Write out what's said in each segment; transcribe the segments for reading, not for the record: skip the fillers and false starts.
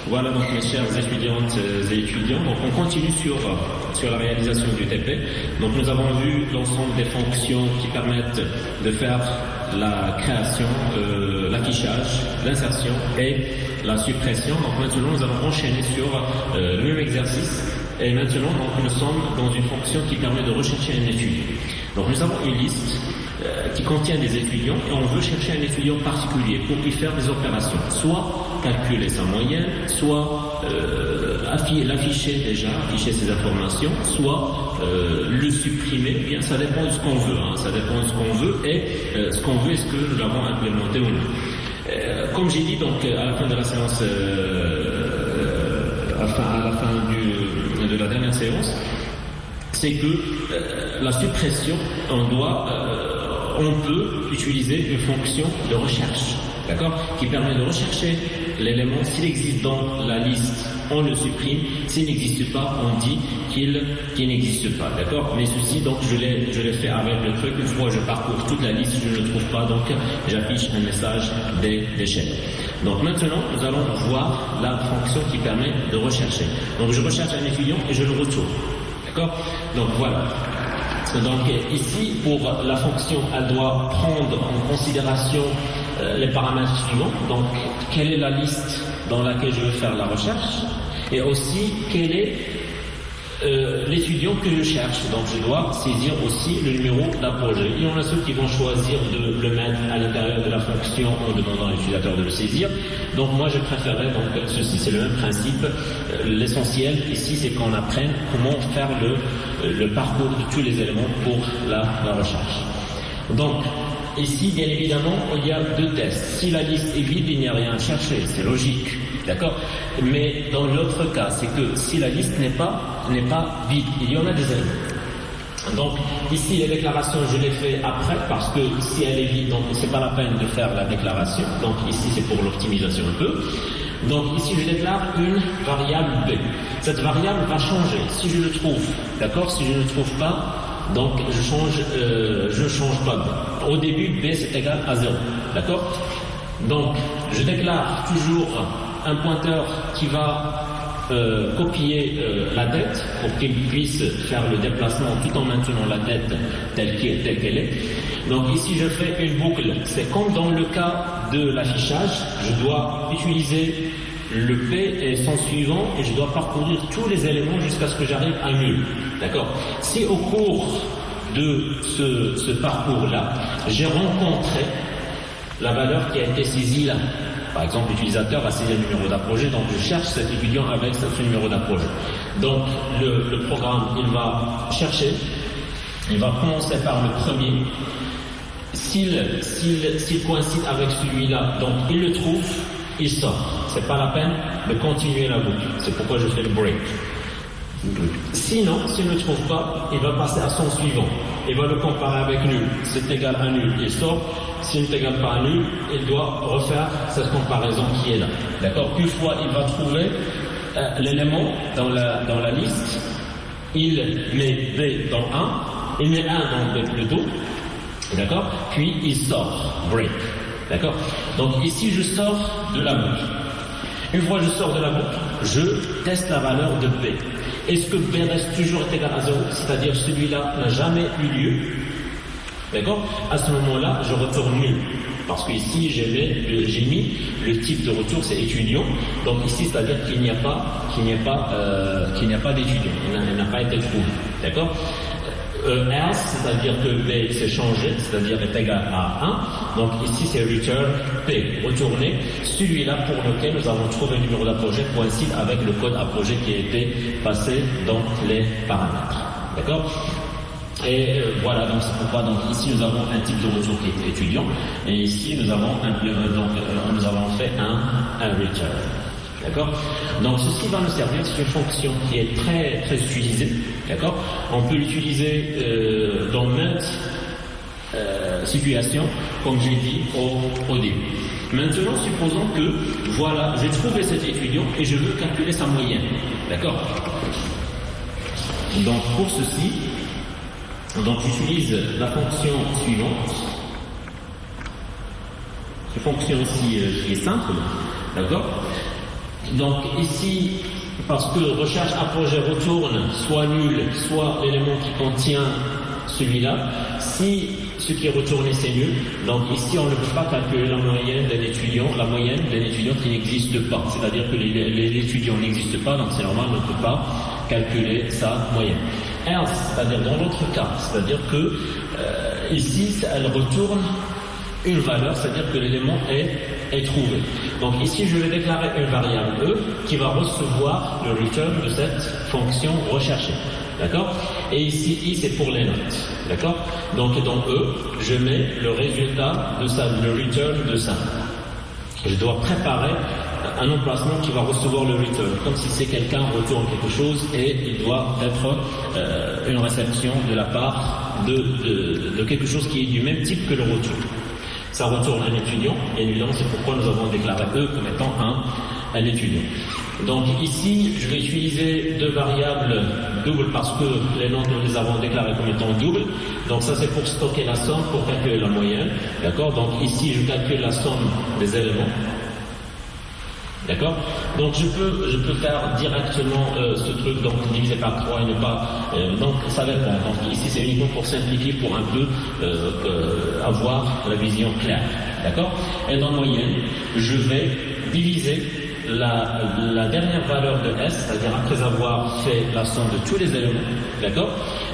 Voilà donc mes chères étudiantes et étudiants, donc on continue sur la réalisation du TP. Donc nous avons vu l'ensemble des fonctions qui permettent de faire la création, l'affichage, l'insertion et la suppression. Donc maintenant nous allons enchaîner sur le même exercice. Et maintenant donc, nous sommes dans une fonction qui permet de rechercher un étudiant. Donc nous avons une liste qui contient des étudiants et on veut chercher un étudiant particulier pour y faire des opérations, soit calculer sa moyenne, soit afficher ces informations, soit le supprimer. Bien, ça dépend de ce qu'on veut, ça dépend de ce qu'on veut et ce qu'on veut, est-ce que nous l'avons implémenté ou non. Comme j'ai dit donc à la fin de la séance, à la fin de la dernière séance, c'est que la suppression, on peut utiliser une fonction de recherche, d'accord, qui permet de rechercher l'élément. S'il existe dans la liste, on le supprime. S'il n'existe pas, on dit qu'il n'existe pas, d'accord. Mais ceci, donc, je l'ai fait avec le truc. Une fois je parcours toute la liste, je ne le trouve pas, donc j'affiche un message d'échec. Donc maintenant, nous allons voir la fonction qui permet de rechercher. Donc je recherche un étudiant et je le retourne, d'accord. Donc voilà. Donc ici, pour la fonction, elle doit prendre en considération les paramètres suivants. Donc, quelle est la liste dans laquelle je veux faire la recherche, et aussi quel est l'étudiant que je cherche. Donc, je dois saisir aussi le numéro d'un projet. Il y en a ceux qui vont choisir de le mettre à l'intérieur de la fonction en demandant à l'utilisateur de le saisir. Donc, moi, je préférais donc ceci. C'est le même principe. L'essentiel ici, c'est qu'on apprenne comment faire le parcours de tous les éléments pour la recherche. Donc, ici, bien évidemment, il y a deux tests. Si la liste est vide, il n'y a rien à chercher, c'est logique, d'accord. Mais dans l'autre cas, c'est que si la liste n'est pas vide, il y en a des éléments. Donc, ici, les déclarations, je les fais après, parce que si elle est vide, donc c'est pas la peine de faire la déclaration. Donc, ici, c'est pour l'optimisation un peu. Donc, ici, je déclare une variable B. Cette variable va changer si je le trouve, d'accord. Si je ne le trouve pas, donc je change pas. Au début, B c'est égal à 0. D'accord. Donc, je déclare toujours un pointeur qui va copier la dette pour qu'il puisse faire le déplacement tout en maintenant la dette telle qu'elle est. Donc ici, je fais une boucle. C'est comme dans le cas de l'affichage. Je dois utiliser le P et son suivant, et je dois parcourir tous les éléments jusqu'à ce que j'arrive à nul. D'accord. Si au cours de ce parcours-là, j'ai rencontré la valeur qui a été saisie là, par exemple, l'utilisateur a saisi le numéro d'un projet, donc je cherche cet étudiant avec ce numéro d'un projet. Donc le programme, il va chercher, il va commencer par le premier. S'il coïncide avec celui-là, donc il le trouve, il sort. C'est pas la peine de continuer la boucle. C'est pourquoi je fais le break. Sinon, s'il ne trouve pas, il va passer à son suivant. Il va le comparer avec nul. C'est égal à nul, il sort. S'il n'est égal pas à nul, il doit refaire cette comparaison qui est là. D'accord. Une fois il va trouver l'élément dans la liste, il met B dans 1, il met 1 dans B plutôt. D'accord. Puis il sort. Break. D'accord. Donc ici je sors de la boucle. Une fois que je sors de la boucle, je teste la valeur de B. Est-ce que B reste toujours égal à 0, c'est-à-dire celui-là n'a jamais eu lieu? D'accord. À ce moment-là, je retourne nul. Parce que ici, j'ai mis le type de retour, c'est étudiant. Donc ici, c'est-à-dire qu'il n'y a pas d'étudiant. Il n'a pas été trouvé. D'accord. Else, c'est-à-dire que B s'est changé, c'est-à-dire est égal à 1. Donc ici c'est return P, retourner celui-là pour lequel nous avons trouvé le numéro d'un projet coïncide avec le code à projet qui a été passé dans les paramètres. D'accord. Et voilà, donc c'est pourquoi donc ici nous avons un type de retour qui est étudiant, et ici nous avons nous avons fait un return. D'accord. Donc ceci va nous servir, c'est une fonction qui est très très utilisée. D'accord. On peut l'utiliser dans maintes situations, comme j'ai dit au début. Maintenant, supposons que voilà, j'ai trouvé cet étudiant et je veux calculer sa moyenne. D'accord. Donc pour ceci, donc j'utilise la fonction suivante. Cette fonction-ci qui est simple. D'accord. Donc ici, parce que recherche apogée retourne soit nul, soit l'élément qui contient celui-là, si ce qui est retourné c'est nul, donc ici on ne peut pas calculer la moyenne d'un étudiant qui n'existe pas, c'est-à-dire que l'étudiant n'existe pas, donc c'est normal, on ne peut pas calculer sa moyenne. Else, c'est-à-dire dans l'autre cas, c'est-à-dire que ici elle retourne une valeur, c'est-à-dire que l'élément est trouvé. Donc ici je vais déclarer une variable E qui va recevoir le return de cette fonction recherchée. D'accord? Et ici, I, c'est pour les notes. D'accord? Donc, dans E, je mets le résultat de ça, le return de ça. Je dois préparer un emplacement qui va recevoir le return, comme si c'est quelqu'un retourne quelque chose et il doit être une réception de la part de quelque chose qui est du même type que le retour. Ça retourne un étudiant, et évidemment, c'est pourquoi nous avons déclaré E comme étant un étudiant. Donc ici, je vais utiliser deux variables doubles parce que les notes nous les avons déclarées comme étant doubles. Donc ça c'est pour stocker la somme, pour calculer la moyenne. D'accord? Donc ici, je calcule la somme des éléments. D'accord? Donc je peux faire directement ce truc, donc diviser par 3 et ne pas... donc ça dépend. Donc ici c'est uniquement pour simplifier, pour un peu avoir la vision claire. D'accord? Et dans moyenne, je vais diviser la dernière valeur de S, c'est-à-dire après avoir fait la somme de tous les éléments, d'accord,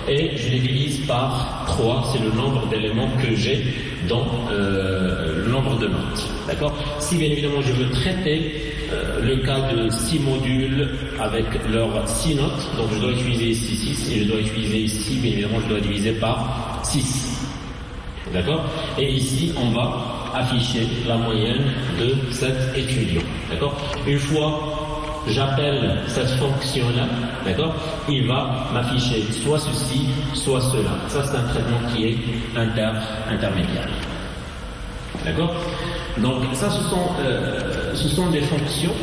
et je les divise par 3, c'est le nombre d'éléments que j'ai dans le nombre de notes, d'accord. Si bien évidemment je veux traiter le cas de 6 modules avec leurs 6 notes, donc je dois utiliser ici 6 et je dois utiliser ici, bien évidemment je dois diviser par 6, d'accord, et ici on va afficher la moyenne de cet étudiant. D'accord? Une fois j'appelle cette fonction-là, d'accord, il va m'afficher soit ceci, soit cela. Ça c'est un traitement qui est intermédiaire. D'accord? Donc ça ce sont des fonctions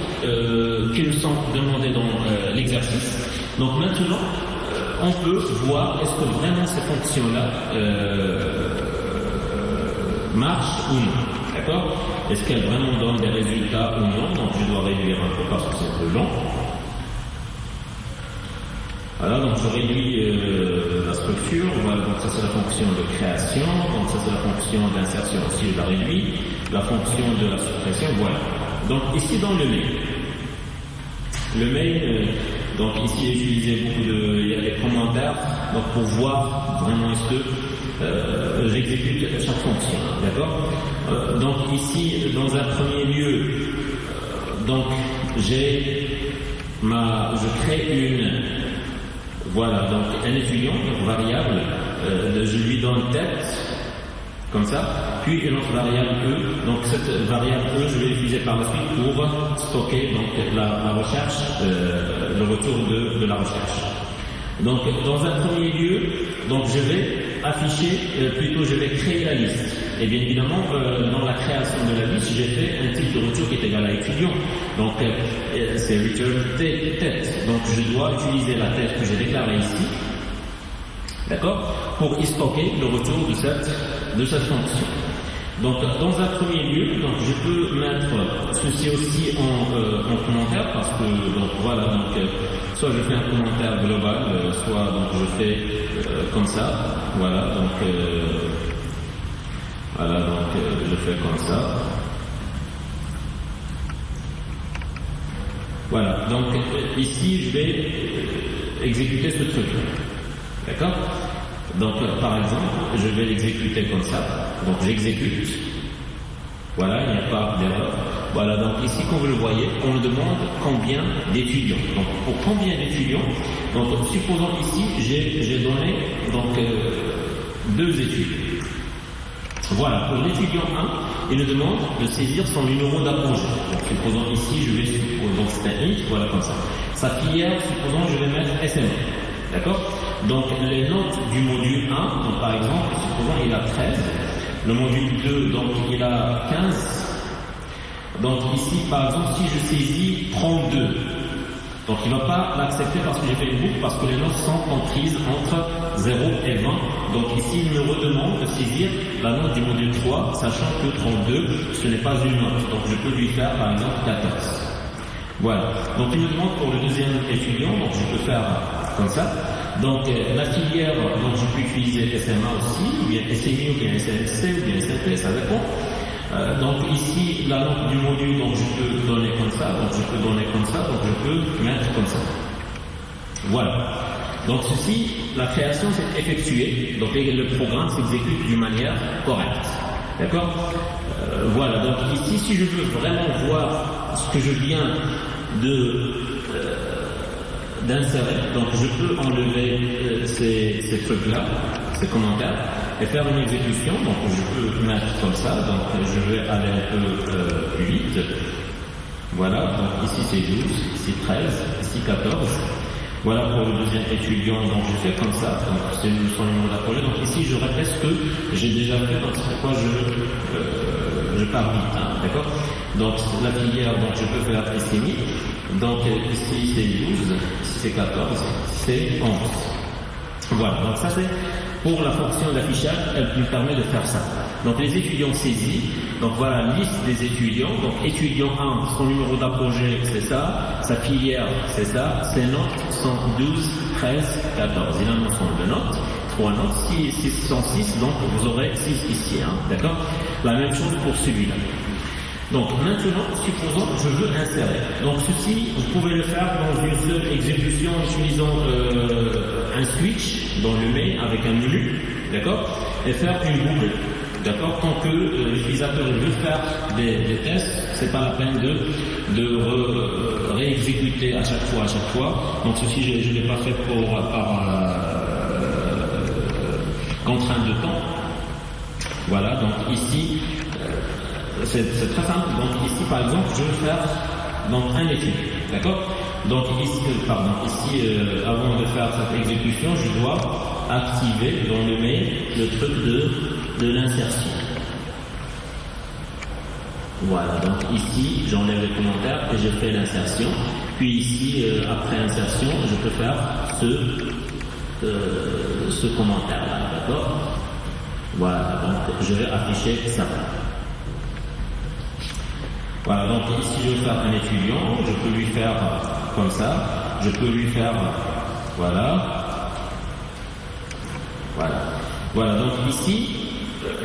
qui nous sont demandées dans l'exercice. Donc maintenant on peut voir est-ce que vraiment ces fonctions-là marche ou non, d'accord? Est-ce qu'elle vraiment donne des résultats ou non? Donc je dois réduire un peu parce que c'est un peu long. Voilà, donc je réduis la structure. Voilà, donc ça c'est la fonction de création, donc ça c'est la fonction d'insertion aussi, je la réduis. La fonction de la suppression, voilà. Donc ici dans le mail, donc ici j'ai utilisé il y a des commentaires, donc pour voir vraiment est-ce que j'exécute chaque fonction, d'accord. Donc ici, dans un premier lieu, donc je crée voilà, donc un étudiant, donc variable, je lui donne tête, comme ça, puis une autre variable E, donc cette variable E, je vais l'utiliser par la suite pour stocker donc la recherche, le retour de la recherche. Donc dans un premier lieu, donc je vais afficher, je vais créer la liste. Et bien évidemment, dans la création de la liste, j'ai fait un type de retour qui est égal à étudiant. Donc c'est return tête. Donc je dois utiliser la tête que j'ai déclarée ici, d'accord, pour y stocker le retour de cette fonction. Donc dans un premier lieu, donc je peux mettre ceci aussi en commentaire parce que donc voilà, donc soit je fais un commentaire global, soit donc je fais comme ça, voilà, donc je fais comme ça. Voilà, donc ici je vais exécuter ce truc, d'accord. Donc par exemple, je vais l'exécuter comme ça. Donc j'exécute. Voilà, il n'y a pas d'erreur. Voilà, donc ici, comme vous le voyez, on me demande combien d'étudiants. Donc pour combien d'étudiants, donc supposons ici, j'ai donné donc 2 études. Voilà, pour l'étudiant 1, il me demande de saisir son numéro d'apogée. Donc supposons ici, je vais supposer, donc c'est un int, voilà comme ça. Sa filière, supposons je vais mettre SMA. D'accord? Donc les notes du module 1, donc par exemple, supposons il a 13, le module 2, donc il a 15. Donc ici, par exemple, si je saisis 32, donc il ne va pas l'accepter parce que j'ai fait une boucle, parce que les notes sont comprises entre 0 et 20. Donc ici, il me redemande de saisir la note du module 3, sachant que 32, ce n'est pas une note. Donc je peux lui faire, par exemple, 14. Voilà. Donc il me demande pour le deuxième étudiant, donc je peux faire comme ça. Donc la filière, donc je peux utiliser SMA aussi, ou bien SMI, ou bien SMC, ou bien SMP, ça dépend. Donc ici, la langue du module, donc je peux donner comme ça, donc je peux donner comme ça, donc je peux mettre comme ça. Voilà. Donc ceci, la création s'est effectuée, donc le programme s'exécute d'une manière correcte. D'accord. Voilà, donc ici, si je veux vraiment voir ce que je viens d'insérer, donc je peux enlever ces trucs-là, ces commentaires, et faire une exécution. Donc je peux mettre comme ça, donc je vais aller un peu plus vite. Voilà, donc ici c'est 12, ici 13, ici 14. Voilà pour le deuxième étudiant, donc je fais comme ça, donc c'est son numéro d'approche. Donc ici je répète ce que j'ai déjà fait, donc c'est pourquoi je pars vite, hein, d'accord. Donc la filière, donc je peux faire SMI, donc ici c'est 12, ici c'est 14, c'est 11. Voilà, donc ça c'est pour la fonction d'affichage, elle me permet de faire ça. Donc les étudiants saisis, donc voilà liste des étudiants, donc étudiant 1, son numéro d'apogée c'est ça, sa filière c'est ça, ses notes sont 12, 13, 14. Il a un ensemble de notes, 3 notes, 606, donc vous aurez 6 ici, hein, d'accord. La même chose pour celui-là. Donc maintenant, supposons que je veux insérer. Donc ceci, vous pouvez le faire dans une seule exécution en utilisant un switch dans le main avec un menu, d'accord, et faire une boucle, d'accord. Tant que l'utilisateur veut faire des tests, c'est pas la peine de réexécuter à chaque fois. Donc ceci, je ne l'ai pas fait par contrainte de temps. Voilà, donc ici. C'est très simple. Donc ici, par exemple, je vais faire donc un étude, d'accord. Donc ici, avant de faire cette exécution, je dois activer dans le mail le truc de l'insertion. Voilà. Donc ici, j'enlève les commentaires et je fais l'insertion. Puis ici, après insertion, je peux faire ce commentaire-là, d'accord. Voilà. Donc je vais afficher ça. Voilà, donc ici je vais faire un étudiant, je peux lui faire comme ça, je peux lui faire, voilà, donc ici,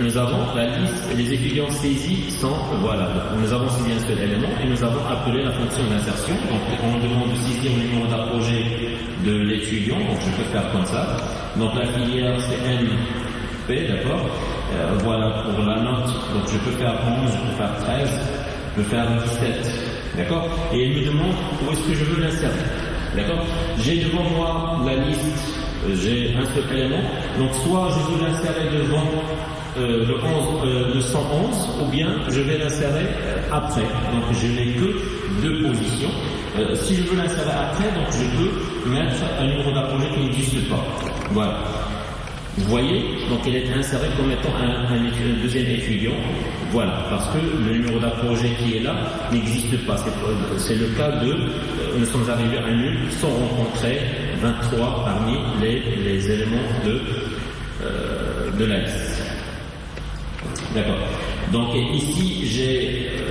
nous avons la liste, les étudiants saisis sont, voilà, nous avons saisi un seul élément et nous avons appelé la fonction d'insertion, donc on demande de saisir le numéro d'apogée de l'étudiant, donc je peux faire comme ça, donc la filière c'est MP, d'accord, voilà pour la note, donc je peux faire 11, je peux faire 13, je peux faire 17, d'accord. Et elle me demande où est-ce que je veux l'insérer, d'accord. J'ai devant moi la liste, j'ai un seul élément, donc soit je veux l'insérer devant le 111, ou bien je vais l'insérer après, donc je n'ai que deux positions. Si je veux l'insérer après, donc je peux mettre un numéro d'apogée qui n'existe pas, voilà. Vous voyez, donc elle est insérée comme étant un deuxième étudiant, voilà, parce que le numéro d'apogée qui est là n'existe pas. C'est le cas de, nous sommes arrivés à nul sans rencontrer 23 parmi les éléments de la liste. D'accord. Donc ici,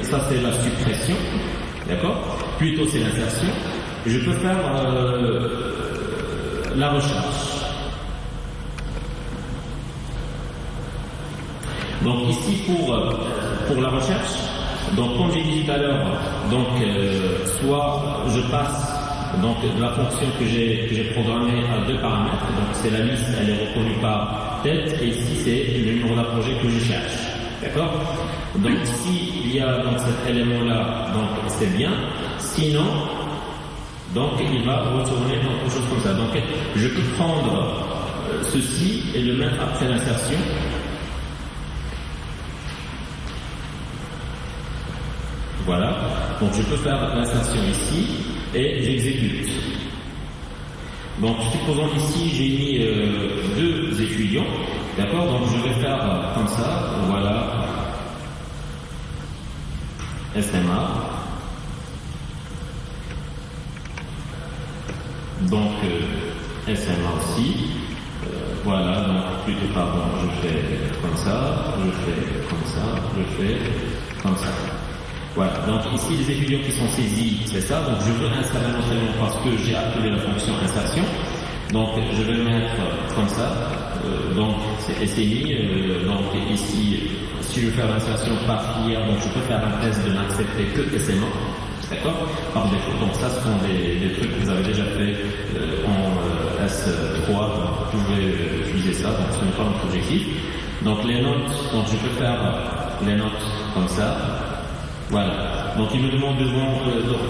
ça c'est la suppression, d'accord, plutôt c'est l'insertion. Je peux faire la recherche. Donc ici pour la recherche, donc comme j'ai dit tout à l'heure, donc soit je passe donc la fonction que j'ai programmée à deux paramètres, donc c'est la liste, elle est reconnue par tête, et ici c'est le numéro d'apogée que je cherche, d'accord. Donc s'il y a donc cet élément là, donc c'est bien, sinon donc il va retourner quelque chose comme ça. Donc je peux prendre ceci et le mettre après l'insertion. Voilà, donc je peux faire l'insertion ici et j'exécute. Donc supposons ici j'ai mis deux étudiants, d'accord, donc je vais faire comme ça, voilà, SMA, donc SMA aussi, voilà, donc plutôt pardon, je fais comme ça, je fais comme ça, je fais comme ça. Voilà, donc ici les étudiants qui sont saisis, c'est ça, donc je veux insérer non seulement parce que j'ai appelé la fonction insertion, donc je vais mettre comme ça, donc c'est SMI, donc ici, si je veux faire l'insertion par filière, donc je peux faire un test de n'accepter que SMA, d'accord, par défaut, donc ça ce sont des trucs que vous avez déjà fait en S3, donc vous pouvez utiliser ça, donc ce n'est pas notre objectif. Donc les notes, donc je peux faire les notes comme ça. Voilà. Donc il me demande devant,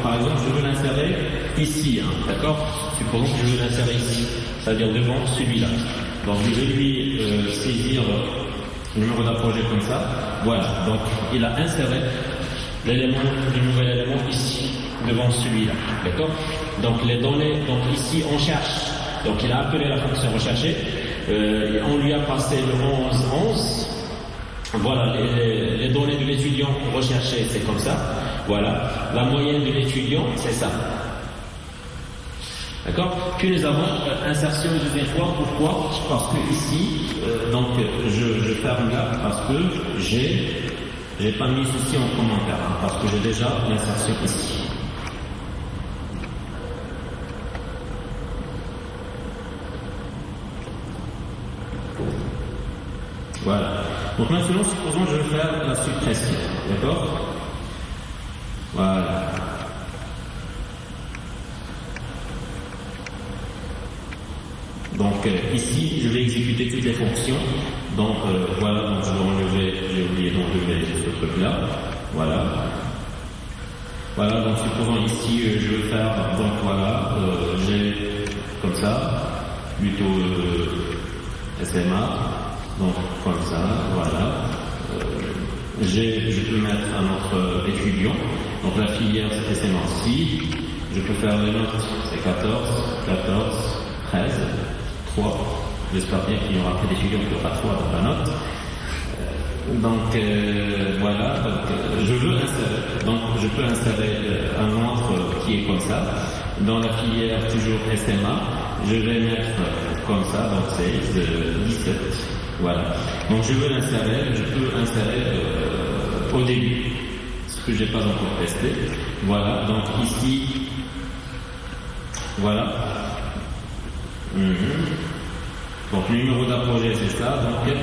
par exemple, je veux l'insérer ici, hein, d'accord? Supposons que je veux l'insérer ici, c'est-à-dire devant celui-là. Donc je vais lui saisir le numéro d'un projet comme ça. Voilà. Donc il a inséré l'élément, le nouvel élément ici, devant celui-là, d'accord? Donc les données, donc ici on cherche. Donc il a appelé la fonction recherchée. On lui a passé le 11. Voilà, les données de l'étudiant recherché, c'est comme ça. Voilà, la moyenne de l'étudiant, c'est ça. D'accord? Puis nous avons insertion une deuxième fois. Pourquoi? Parce que ici, donc je ferme là parce que j'ai pas mis ceci en commentaire, hein, parce que j'ai déjà l'insertion ici. Voilà. Donc maintenant, supposons que je vais faire la suppression. D'accord? Voilà. Donc ici, je vais exécuter toutes les fonctions. Donc voilà, donc je vais enlever, j'ai oublié d'enlever ce truc-là. Voilà. Voilà, donc supposons ici, je vais faire, donc voilà, j'ai comme ça, plutôt SMA. Donc comme ça, voilà. Je peux mettre un autre étudiant. Donc la filière c'est SMA6. Je peux faire les notes, c'est 14, 13, 3. J'espère bien qu'il y aura plus d'étudiants qui aura 3 dans la note. Donc voilà, donc, je veux insérer. Donc je peux insérer un autre qui est comme ça. Dans la filière toujours SMA, je vais mettre comme ça, donc c'est 17. Voilà. Donc je veux l'insérer, je peux insérer au début, ce que je n'ai pas encore testé. Voilà, donc ici, voilà. Donc le numéro d'un projet c'est ça. Donc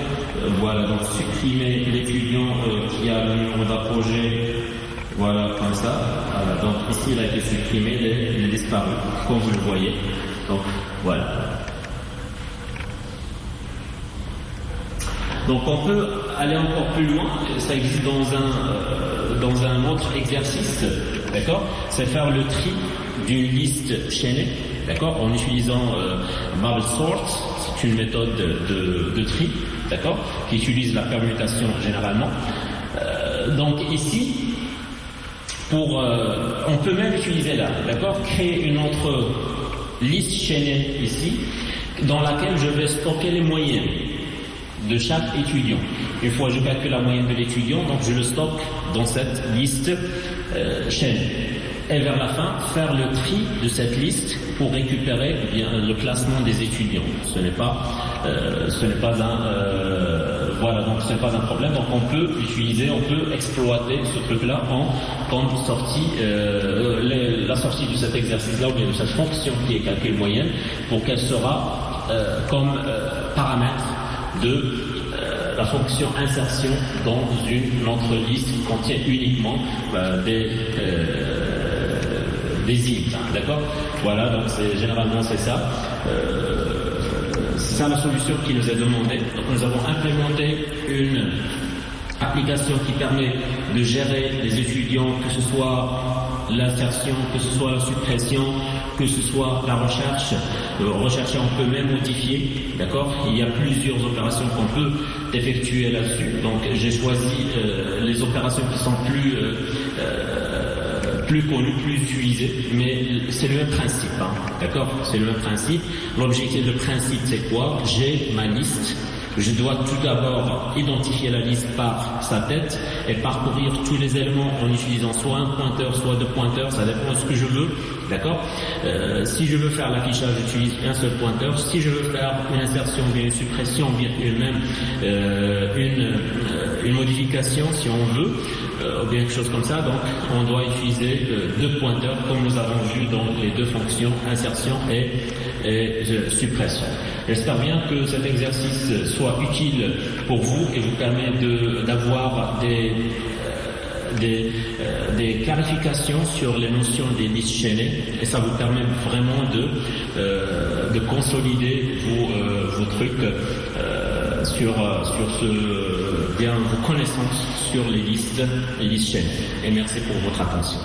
voilà, donc supprimer l'étudiant qui a le numéro d'un projet, voilà, comme ça. Voilà, donc ici il a été supprimé, il est disparu, comme vous le voyez. Donc voilà. Donc on peut aller encore plus loin, ça existe dans un autre exercice, d'accord? C'est faire le tri d'une liste chaînée, d'accord? En utilisant Bubble Sort, c'est une méthode de tri, d'accord? Qui utilise la permutation généralement. Donc ici, on peut même utiliser là, d'accord? Créer une autre liste chaînée ici, dans laquelle je vais stocker les moyennes de chaque étudiant. Une fois je calcule la moyenne de l'étudiant, donc je le stocke dans cette liste chaîne. Et vers la fin, faire le tri de cette liste pour récupérer le classement des étudiants. Ce n'est pas voilà, donc ce n'est pas un problème. Donc on peut utiliser, on peut exploiter ce truc-là comme sortie, la sortie de cet exercice-là ou bien de cette fonction qui est calcul moyenne, pour qu'elle sera comme paramètre de la fonction insertion dans une autre liste qui contient uniquement des int, d'accord? Voilà, donc généralement c'est ça. C'est ça la solution qui nous est demandée. Donc nous avons implémenté une application qui permet de gérer les étudiants, que ce soit l'insertion, que ce soit la suppression, que ce soit la recherche. Rechercher, on peut même modifier, d'accord? Il y a plusieurs opérations qu'on peut effectuer là-dessus. Donc j'ai choisi les opérations qui sont plus connues, plus utilisées, mais c'est le même principe, hein, d'accord? C'est le même principe. L'objectif, le principe, c'est quoi? J'ai ma liste. Je dois tout d'abord identifier la liste par sa tête et parcourir tous les éléments en utilisant soit un pointeur, soit deux pointeurs, ça dépend de ce que je veux, d'accord. Si je veux faire l'affichage, j'utilise un seul pointeur. Si je veux faire une insertion, bien une suppression, bien même une modification, si on veut, ou bien quelque chose comme ça, donc on doit utiliser deux pointeurs, comme nous avons vu dans les deux fonctions, insertion et suppression. J'espère bien que cet exercice soit utile pour vous et vous permet d'avoir des clarifications sur les notions des listes chaînées, et ça vous permet vraiment de consolider vos trucs sur vos connaissances sur les listes chaînées. Et merci pour votre attention.